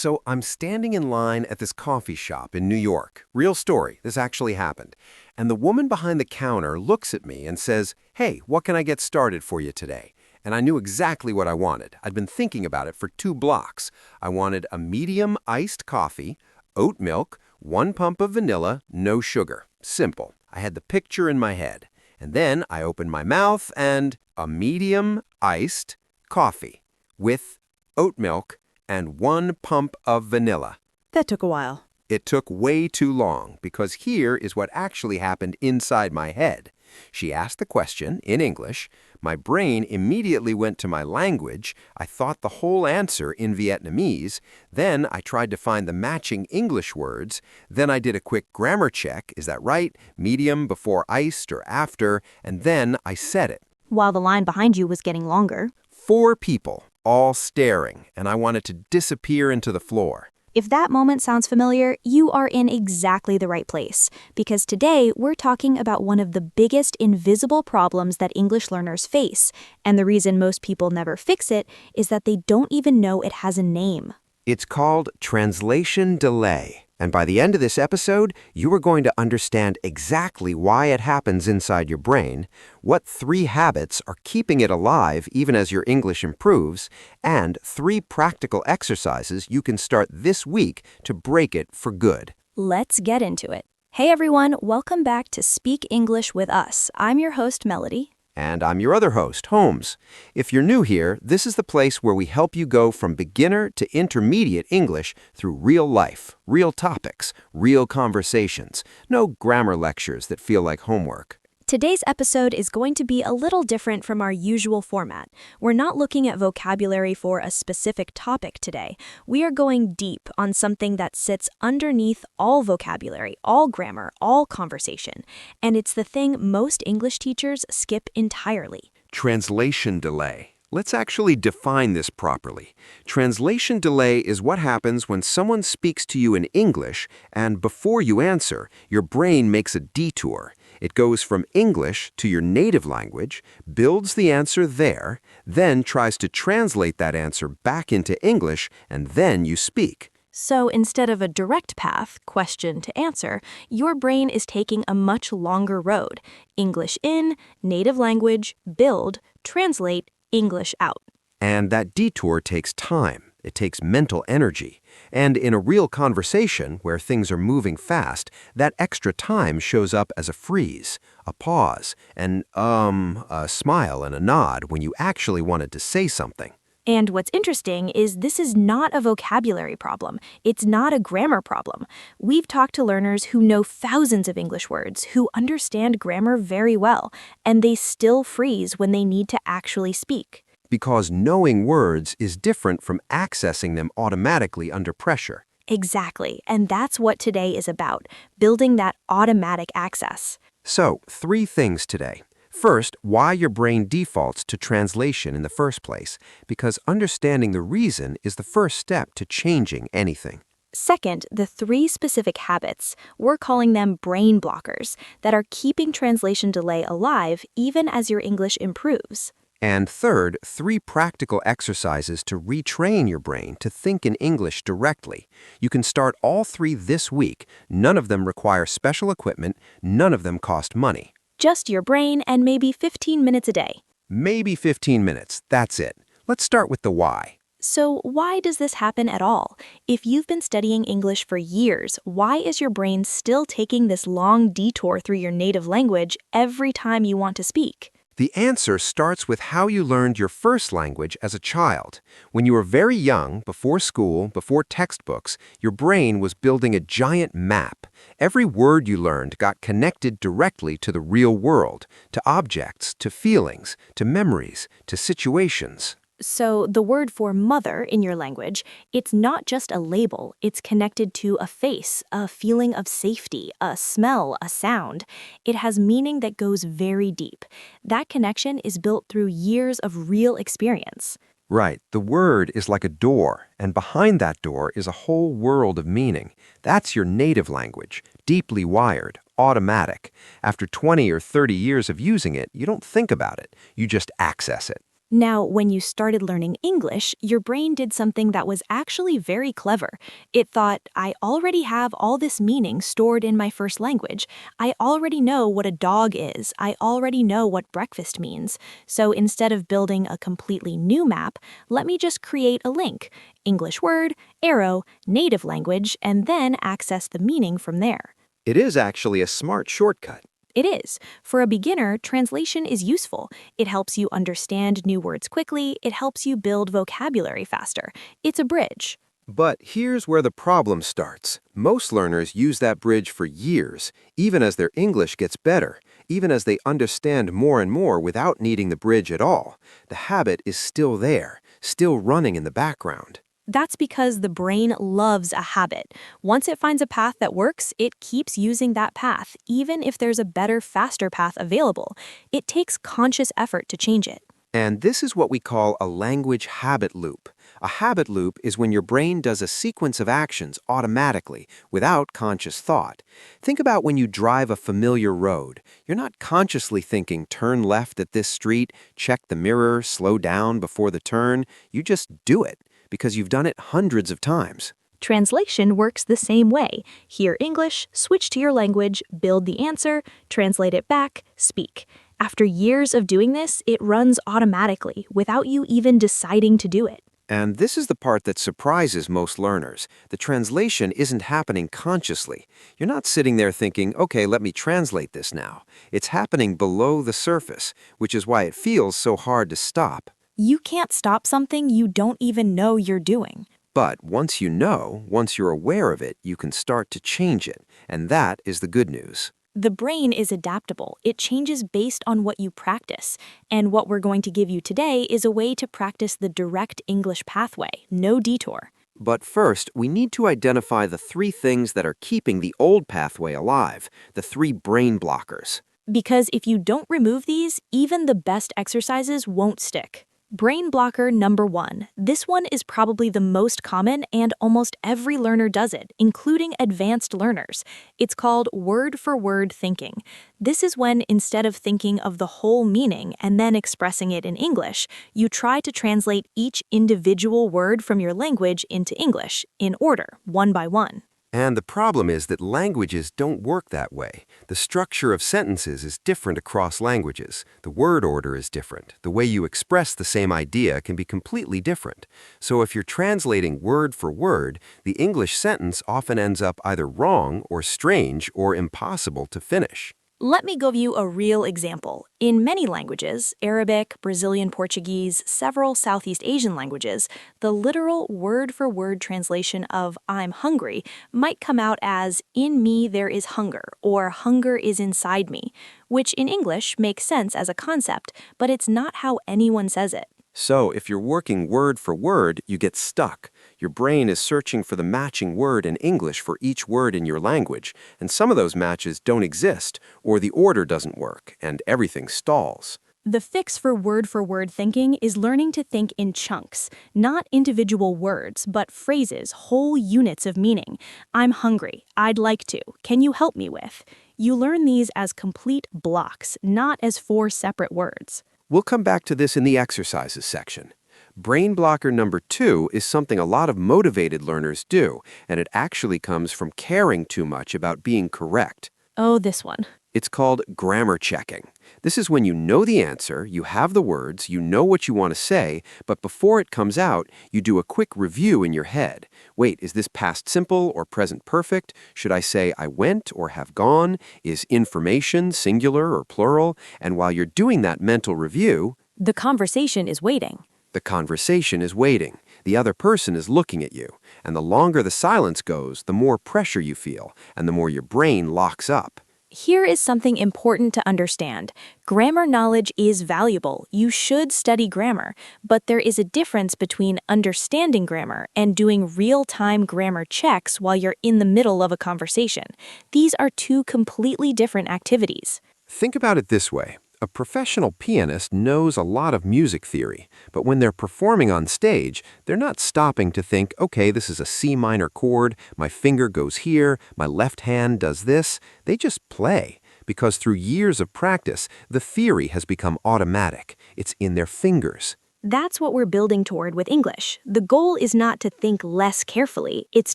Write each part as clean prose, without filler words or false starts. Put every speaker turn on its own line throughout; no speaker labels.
So I'm standing in line at this coffee shop in New York. Real story, this actually happened. And the woman behind the counter looks at me and says, "Hey, what can I get started for you today?" And I knew exactly what I wanted. I'd been thinking about it for 2 blocks. I wanted a medium iced coffee, oat milk, 1 pump of vanilla, no sugar. Simple. I had the picture in my head. And then I opened my mouth and a medium iced coffee with oat milk and 1 pump of vanilla.
That took a while.
It took way too long because here is what actually happened inside my head. She asked the question in English. My brain immediately went to my language. I thought the whole answer in Vietnamese. Then I tried to find the matching English words. Then I did a quick grammar check. Is that right? Medium before iced or after. And then I said it.
While the line behind you was getting longer.
4 people, all staring, and I wanted to disappear into the floor.
If that moment sounds familiar, you are in exactly the right place, because today we're talking about one of the biggest invisible problems that English learners face, and the reason most people never fix it is that they don't even know it has a name.
It's called translation delay. And by the end of this episode, you are going to understand exactly why it happens inside your brain, what 3 habits are keeping it alive even as your English improves, and 3 practical exercises you can start this week to break it for good.
Let's get into it. Hey everyone, welcome back to Speak English with Us. I'm your host, Melody.
And I'm your other host, Holmes. If you're new here, this is the place where we help you go from beginner to intermediate English through real life, real topics, real conversations. No grammar lectures that feel like homework.
Today's episode is going to be a little different from our usual format. We're not looking at vocabulary for a specific topic today. We are going deep on something that sits underneath all vocabulary, all grammar, all conversation. And it's the thing most English teachers skip entirely.
Translation delay. Let's actually define this properly. Translation delay is what happens when someone speaks to you in English and before you answer, your brain makes a detour. It goes from English to your native language, builds the answer there, then tries to translate that answer back into English, and then you speak.
So instead of a direct path, question to answer, your brain is taking a much longer road. English in, native language, build, translate, English out.
And that detour takes time. It takes mental energy. And in a real conversation where things are moving fast, that extra time shows up as a freeze, a pause, a smile and a nod when you actually wanted to say something.
And what's interesting is this is not a vocabulary problem. It's not a grammar problem. We've talked to learners who know thousands of English words, who understand grammar very well, and they still freeze when they need to actually speak.
Because knowing words is different from accessing them automatically under pressure.
Exactly, and that's what today is about, building that automatic access.
So, 3 things today. First, why your brain defaults to translation in the first place, because understanding the reason is the first step to changing anything.
Second, the 3 specific habits, we're calling them brain blockers, that are keeping translation delay alive even as your English improves.
And third, 3 practical exercises to retrain your brain to think in English directly. You can start all 3 this week. None of them require special equipment. None of them cost money.
Just your brain and maybe 15 minutes a day.
Maybe 15 minutes. That's it. Let's start with the why.
So why does this happen at all? If you've been studying English for years, why is your brain still taking this long detour through your native language every time you want to speak?
The answer starts with how you learned your first language as a child. When you were very young, before school, before textbooks, your brain was building a giant map. Every word you learned got connected directly to the real world, to objects, to feelings, to memories, to situations.
So the word for mother in your language, it's not just a label, it's connected to a face, a feeling of safety, a smell, a sound. It has meaning that goes very deep. That connection is built through years of real experience.
Right, the word is like a door, and behind that door is a whole world of meaning. That's your native language, deeply wired, automatic. After 20 or 30 years of using it, you don't think about it, you just access it.
Now, when you started learning English, your brain did something that was actually very clever. It thought, I already have all this meaning stored in my first language. I already know what a dog is. I already know what breakfast means. So instead of building a completely new map, let me just create a link. English word, arrow, native language, and then access the meaning from there.
It is actually a smart shortcut.
It is. For a beginner, translation is useful. It helps you understand new words quickly. It helps you build vocabulary faster. It's a bridge.
But here's where the problem starts. Most learners use that bridge for years, even as their English gets better, even as they understand more and more without needing the bridge at all. The habit is still there, still running in the background.
That's because the brain loves a habit. Once it finds a path that works, it keeps using that path, even if there's a better, faster path available. It takes conscious effort to change it.
And this is what we call a language habit loop. A habit loop is when your brain does a sequence of actions automatically, without conscious thought. Think about when you drive a familiar road. You're not consciously thinking, turn left at this street, check the mirror, slow down before the turn. You just do it, because you've done it hundreds of times.
Translation works the same way. Hear English, switch to your language, build the answer, translate it back, speak. After years of doing this, it runs automatically, without you even deciding to do it.
And this is the part that surprises most learners. The translation isn't happening consciously. You're not sitting there thinking, okay, let me translate this now. It's happening below the surface, which is why it feels so hard to stop.
You can't stop something you don't even know you're doing.
But once you know, once you're aware of it, you can start to change it. And that is the good news.
The brain is adaptable. It changes based on what you practice. And what we're going to give you today is a way to practice the direct English pathway, no detour.
But first, we need to identify the three things that are keeping the old pathway alive, the three brain blockers.
Because if you don't remove these, even the best exercises won't stick. Brain blocker number 1. This one is probably the most common and almost every learner does it, including advanced learners. It's called word-for-word thinking. This is when instead of thinking of the whole meaning and then expressing it in English, you try to translate each individual word from your language into English, in order, one by one.
And the problem is that languages don't work that way. The structure of sentences is different across languages. The word order is different. The way you express the same idea can be completely different. So if you're translating word for word, the English sentence often ends up either wrong or strange or impossible to finish.
Let me give you a real example. In many languages, Arabic, Brazilian Portuguese, several Southeast Asian languages, the literal word-for-word translation of I'm hungry might come out as in me there is hunger or hunger is inside me, which in English makes sense as a concept, but it's not how anyone says it.
So if you're working word for word, you get stuck. Your brain is searching for the matching word in English for each word in your language, and some of those matches don't exist, or the order doesn't work, and everything stalls.
The fix for word thinking is learning to think in chunks, not individual words, but phrases, whole units of meaning. I'm hungry. I'd like to. Can you help me with? You learn these as complete blocks, not as 4 separate words.
We'll come back to this in the exercises section. Brain blocker number 2 is something a lot of motivated learners do, and it actually comes from caring too much about being correct.
Oh, this one.
It's called grammar checking. This is when you know the answer, you have the words, you know what you want to say, but before it comes out, you do a quick review in your head. Wait, is this past simple or present perfect? Should I say I went or have gone? Is information singular or plural? And while you're doing that mental review,
The conversation is waiting.
the conversation is waiting. The other person is looking at you. And the longer the silence goes, the more pressure you feel, and the more your brain locks up.
Here is something important to understand. Grammar knowledge is valuable. You should study grammar, but there is a difference between understanding grammar and doing real-time grammar checks while you're in the middle of a conversation. These are two completely different activities.
Think about it this way. A professional pianist knows a lot of music theory, but when they're performing on stage, they're not stopping to think, okay, this is a C minor chord, my finger goes here, my left hand does this. They just play, because through years of practice, the theory has become automatic. It's in their fingers.
That's what we're building toward with English. The goal is not to think less carefully, it's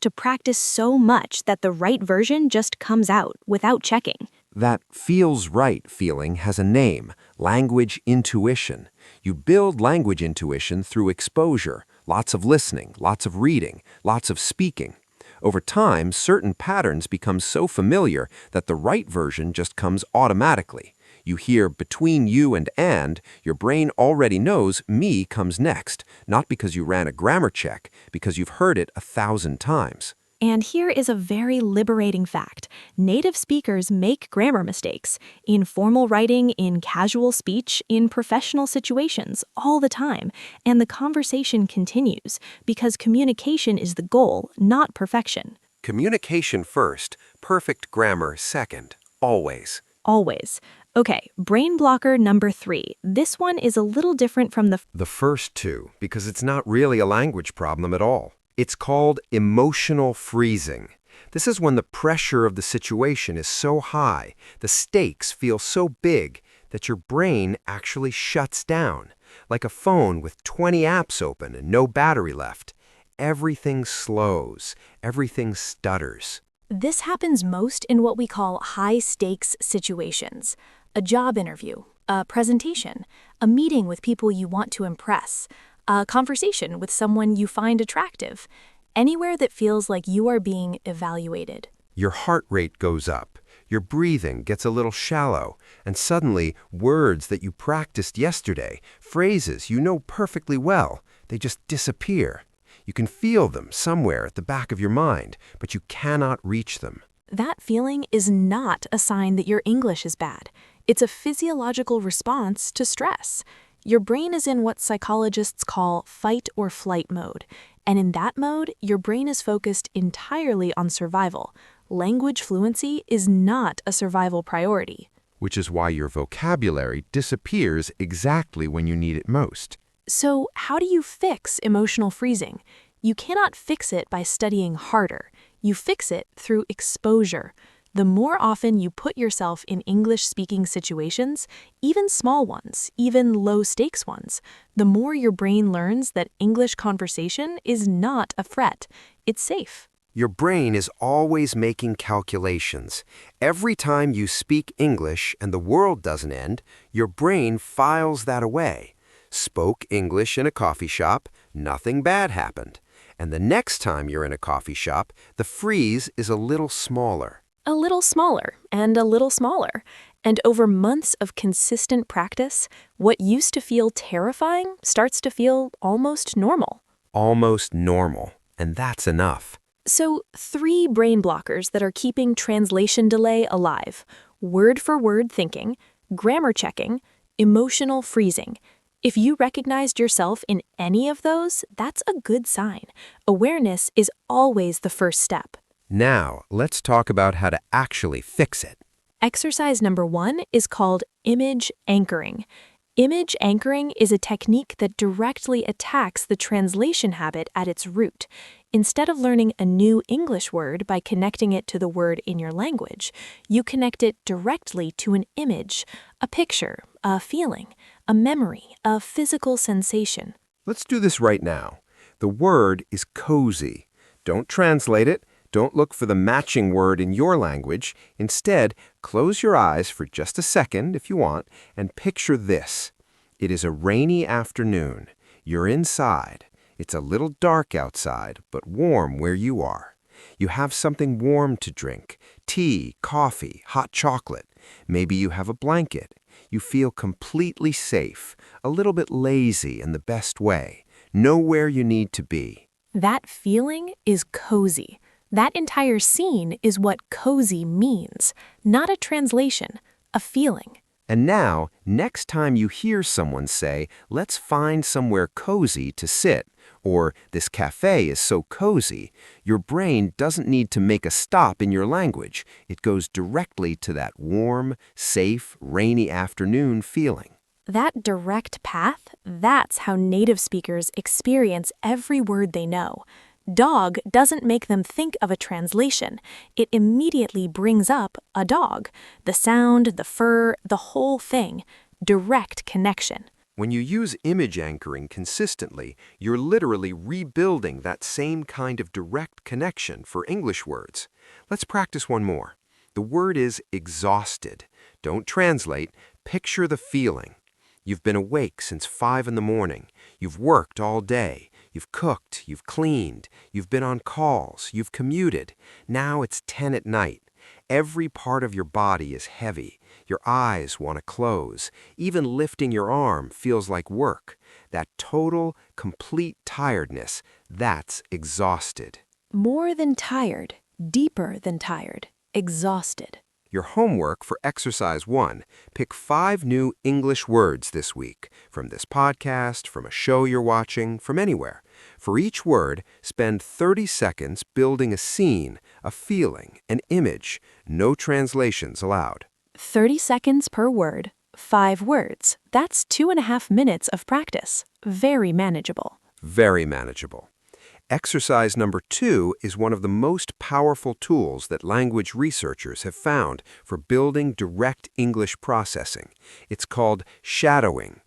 to practice so much that the right version just comes out without checking.
That feels right feeling has a name, language intuition. You build language intuition through exposure, lots of listening, lots of reading, lots of speaking. Over time, certain patterns become so familiar that the right version just comes automatically. You hear between you and, your brain already knows me comes next, not because you ran a grammar check, because you've heard it 1,000 times.
And here is a very liberating fact. Native speakers make grammar mistakes in formal writing, in casual speech, in professional situations, all the time. And the conversation continues because communication is the goal, not perfection.
Communication first, perfect grammar second, always.
Always. Okay, brain blocker number 3. This one is a little different from
The first two, because it's not really a language problem at all. It's called emotional freezing. This is when the pressure of the situation is so high, the stakes feel so big, that your brain actually shuts down, like a phone with 20 apps open and no battery left. Everything slows, everything stutters.
This happens most in what we call high-stakes situations. A job interview, a presentation, a meeting with people you want to impress, a conversation with someone you find attractive, anywhere that feels like you are being evaluated.
Your heart rate goes up, your breathing gets a little shallow, and suddenly words that you practiced yesterday, phrases you know perfectly well, they just disappear. You can feel them somewhere at the back of your mind, but you cannot reach them.
That feeling is not a sign that your English is bad. It's a physiological response to stress. Your brain is in what psychologists call fight or flight mode. And in that mode, your brain is focused entirely on survival. Language fluency is not a survival priority.
Which is why your vocabulary disappears exactly when you need it most.
So, how do you fix emotional freezing? You cannot fix it by studying harder. You fix it through exposure. The more often you put yourself in English-speaking situations, even small ones, even low-stakes ones, the more your brain learns that English conversation is not a threat. It's safe.
Your brain is always making calculations. Every time you speak English and the world doesn't end, your brain files that away. Spoke English in a coffee shop, nothing bad happened. And the next time you're in a coffee shop, the freeze is a little smaller.
A little smaller and a little smaller. And over months of consistent practice, what used to feel terrifying starts to feel almost normal.
Almost normal. And that's enough.
So, 3 brain blockers that are keeping translation delay alive: word-for-word thinking, grammar checking, emotional freezing. If you recognized yourself in any of those, that's a good sign. Awareness is always the first step.
Now, let's talk about how to actually fix it.
Exercise number 1 is called image anchoring. Image anchoring is a technique that directly attacks the translation habit at its root. Instead of learning a new English word by connecting it to the word in your language, you connect it directly to an image, a picture, a feeling, a memory, a physical sensation.
Let's do this right now. The word is cozy. Don't translate it. Don't look for the matching word in your language. Instead, close your eyes for just a second, if you want, and picture this. It is a rainy afternoon. You're inside. It's a little dark outside, but warm where you are. You have something warm to drink: tea, coffee, hot chocolate. Maybe you have a blanket. You feel completely safe, a little bit lazy in the best way. Know where you need to be.
That feeling is cozy. That entire scene is what cozy means, not a translation, a feeling.
And now, next time you hear someone say, "Let's find somewhere cozy to sit," or "This cafe is so cozy," your brain doesn't need to make a stop in your language. It goes directly to that warm, safe, rainy afternoon feeling.
That direct path, that's how native speakers experience every word they know. Dog doesn't make them think of a translation. It immediately brings up a dog. The sound, the fur, the whole thing. Direct connection.
When you use image anchoring consistently, you're literally rebuilding that same kind of direct connection for English words. Let's practice one more. The word is exhausted. Don't translate, picture the feeling. You've been awake since 5 in the morning. You've worked all day. You've cooked, you've cleaned, you've been on calls, you've commuted. Now it's 10 at night. Every part of your body is heavy. Your eyes want to close. Even lifting your arm feels like work. That total, complete tiredness, that's exhausted.
More than tired, deeper than tired, exhausted.
Your homework for exercise 1, pick 5 new English words this week, from this podcast, from a show you're watching, from anywhere. For each word, spend 30 seconds building a scene, a feeling, an image. No translations allowed.
30 seconds per word, 5 words. That's 2.5 minutes of practice. Very manageable.
Very manageable. Exercise number 2 is one of the most powerful tools that language researchers have found for building direct English processing. It's called shadowing.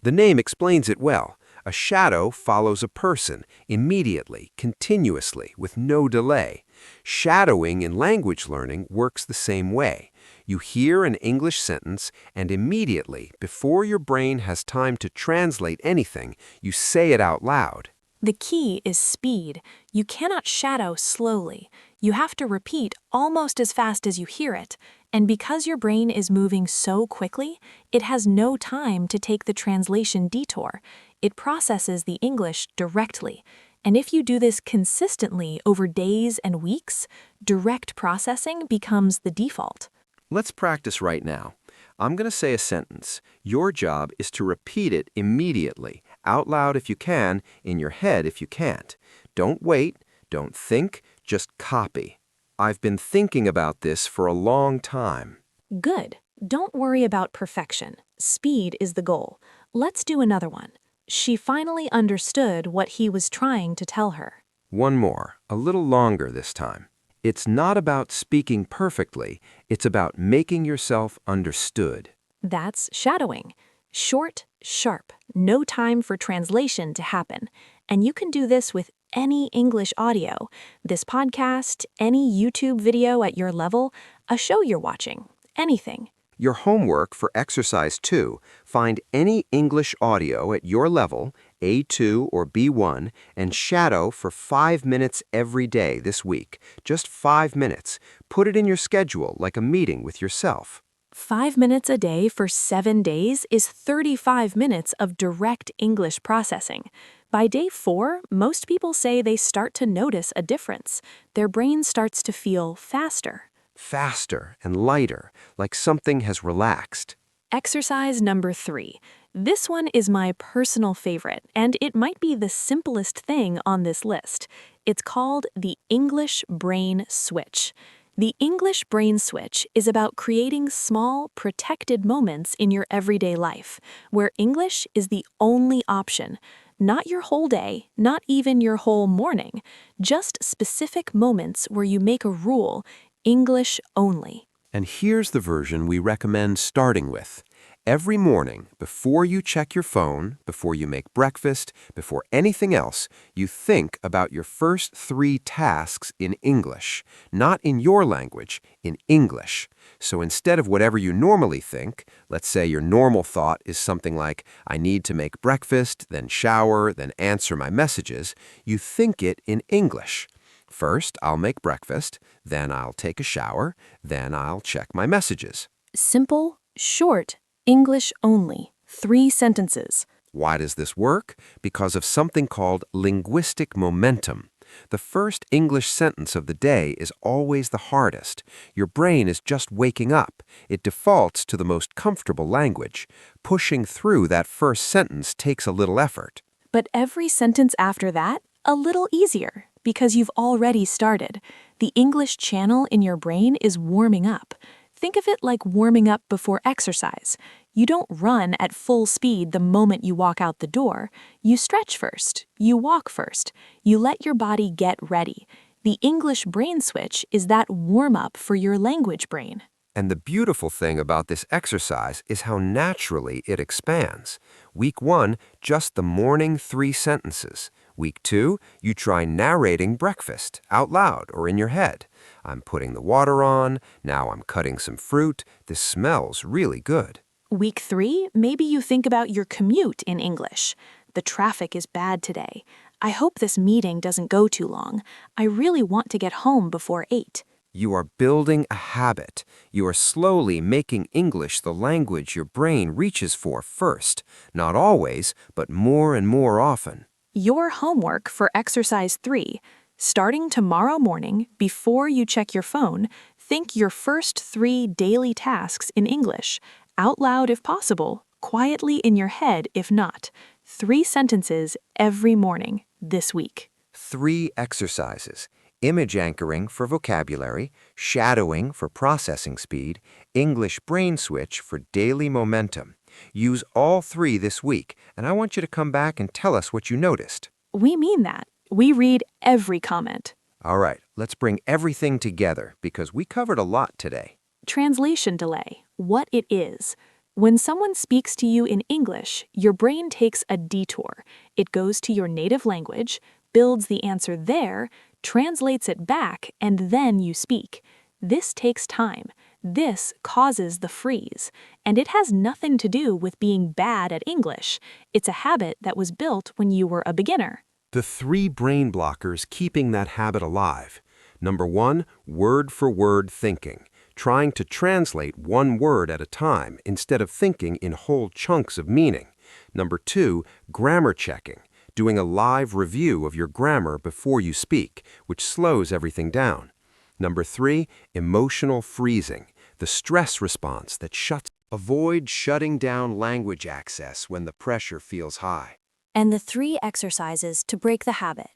The name explains it well. A shadow follows a person immediately, continuously, with no delay. Shadowing in language learning works the same way. You hear an English sentence, and immediately, before your brain has time to translate anything, you say it out loud.
The key is speed. You cannot shadow slowly. You have to repeat almost as fast as you hear it. And because your brain is moving so quickly, it has no time to take the translation detour. It processes the English directly. And if you do this consistently over days and weeks, direct processing becomes the default.
Let's practice right now. I'm going to say a sentence. Your job is to repeat it immediately, out loud if you can, in your head if you can't. Don't wait, don't think, just copy. I've been thinking about this for a long time.
Good. Don't worry about perfection. Speed is the goal. Let's do another one. She finally understood what he was trying to tell her.
One more, a little longer this time. It's not about speaking perfectly, it's about making yourself understood.
That's shadowing. Short, sharp, no time for translation to happen. And you can do this with any English audio, this podcast, any YouTube video at your level, a show you're watching, anything.
Your homework for exercise 2, find any English audio at your level, A2 or B1, and shadow for 5 minutes every day this week. Just 5 minutes. Put it in your schedule like a meeting with yourself.
5 minutes a day for 7 days is 35 minutes of direct English processing. By day 4, most people say they start to notice a difference. Their brain starts to feel faster.
Faster and lighter, like something has relaxed.
Exercise number 3. This one is my personal favorite, and it might be the simplest thing on this list. It's called the English brain switch. The English brain switch is about creating small, protected moments in your everyday life, where English is the only option. Not your whole day, not even your whole morning, just specific moments where you make a rule, English only.
And here's the version we recommend starting with. Every morning, before you check your phone, before you make breakfast, before anything else, you think about your first 3 tasks in English. Not in your language, in English. So instead of whatever you normally think, let's say your normal thought is something like, I need to make breakfast, then shower, then answer my messages, you think it in English. First, I'll make breakfast, then I'll take a shower, then I'll check my messages.
Simple, short, English only. 3 sentences.
Why does this work? Because of something called linguistic momentum. The first English sentence of the day is always the hardest. Your brain is just waking up. It defaults to the most comfortable language. Pushing through that first sentence takes a little effort.
But every sentence after that, a little easier, because you've already started. The English channel in your brain is warming up. Think of it like warming up before exercise. You don't run at full speed the moment you walk out the door. You stretch first. You walk first. You let your body get ready. The English brain switch is that warm-up for your language brain.
And the beautiful thing about this exercise is how naturally it expands. Week 1, just the morning 3 sentences. Week 2, you try narrating breakfast out loud or in your head. I'm putting the water on, now I'm cutting some fruit, this smells really good.
Week 3, maybe you think about your commute in English. The traffic is bad today. I hope this meeting doesn't go too long. I really want to get home before 8.
You are building a habit. You are slowly making English the language your brain reaches for first. Not always, but more and more often.
Your homework for exercise 3. Starting tomorrow morning, before you check your phone, think your first 3 daily tasks in English, out loud if possible, quietly in your head if not. 3 sentences every morning this week.
3 exercises. Image anchoring for vocabulary, shadowing for processing speed, English brain switch for daily momentum. Use all 3 this week, and I want you to come back and tell us what you noticed.
We mean that. We read every comment.
All right, let's bring everything together because we covered a lot today.
Translation delay. What it is. When someone speaks to you in English, your brain takes a detour. It goes to your native language, builds the answer there, translates it back, and then you speak. This takes time. This causes the freeze. And it has nothing to do with being bad at English. It's a habit that was built when you were a beginner.
The 3 brain blockers keeping that habit alive. Number 1, word-for-word thinking, trying to translate one word at a time instead of thinking in whole chunks of meaning. Number 2, grammar checking, doing a live review of your grammar before you speak, which slows everything down. Number 3, emotional freezing, the stress response that shuts. Avoid shutting down language access when the pressure feels high.
And the 3 exercises to break the habit.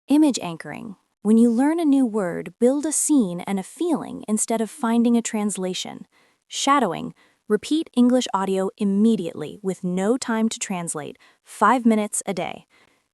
Image anchoring. When you learn a new word, build a scene and a feeling instead of finding a translation. Shadowing. Repeat English audio immediately with no time to translate, 5 minutes a day.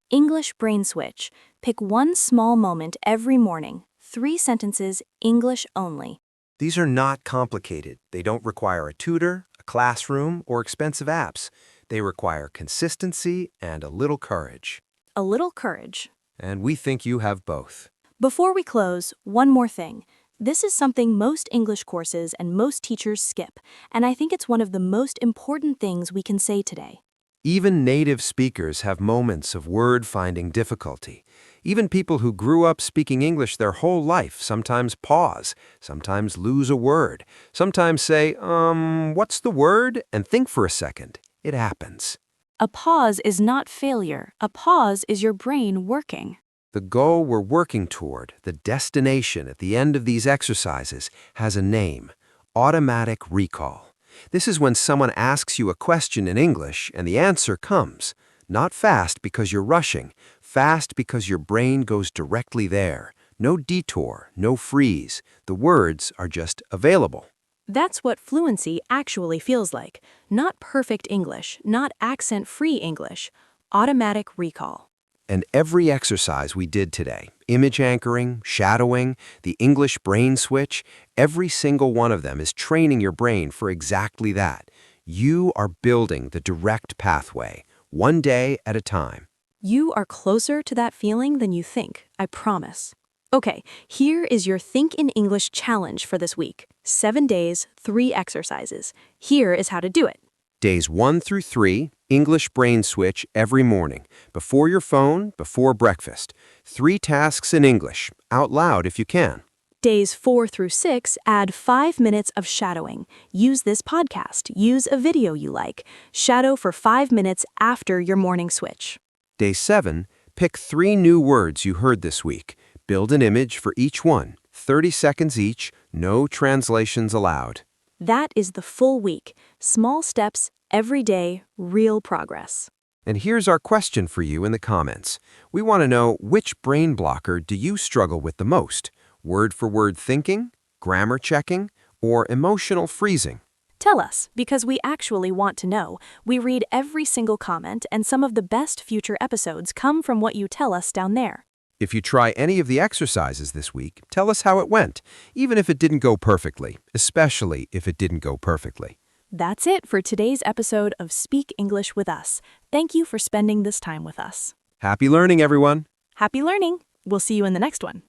English brain switch. Pick one small moment every morning, 3 sentences, English only.
These are not complicated. They don't require a tutor, a classroom, or expensive apps. They require consistency and a little courage.
A little courage.
And we think you have both.
Before we close, one more thing. This is something most English courses and most teachers skip, and I think it's one of the most important things we can say today.
Even native speakers have moments of word-finding difficulty. Even people who grew up speaking English their whole life sometimes pause, sometimes lose a word, sometimes say, what's the word? And think for a second. It happens.
A pause is not failure. A pause is your brain working.
The goal we're working toward, the destination at the end of these exercises, has a name: automatic recall. This is when someone asks you a question in English and the answer comes. Not fast because you're rushing, fast because your brain goes directly there. No detour, no freeze. The words are just available.
That's what fluency actually feels like. Not perfect English, not accent-free English. Automatic recall.
And every exercise we did today, image anchoring, shadowing, the English brain switch, every single one of them is training your brain for exactly that. You are building the direct pathway, one day at a time.
You are closer to that feeling than you think, I promise. Okay, here is your Think in English challenge for this week. 7 days, 3 exercises. Here is how to do it.
Days 1 through 3, English brain switch every morning, before your phone, before breakfast. 3 tasks in English, out loud if you can.
Days 4 through 6, add 5 minutes of shadowing. Use this podcast. Use a video you like. Shadow for 5 minutes after your morning switch.
Day 7, pick 3 new words you heard this week. Build an image for each one, 30 seconds each, no translations allowed.
That is the full week. Small steps, every day, real progress.
And here's our question for you in the comments. We want to know, which brain blocker do you struggle with the most? Word-for-word thinking, grammar checking, or emotional freezing?
Tell us, because we actually want to know. We read every single comment, and some of the best future episodes come from what you tell us down there.
If you try any of the exercises this week, tell us how it went, even if it didn't go perfectly, especially if it didn't go perfectly.
That's it for today's episode of Speak English with Us. Thank you for spending this time with us.
Happy learning, everyone!
Happy learning! We'll see you in the next one.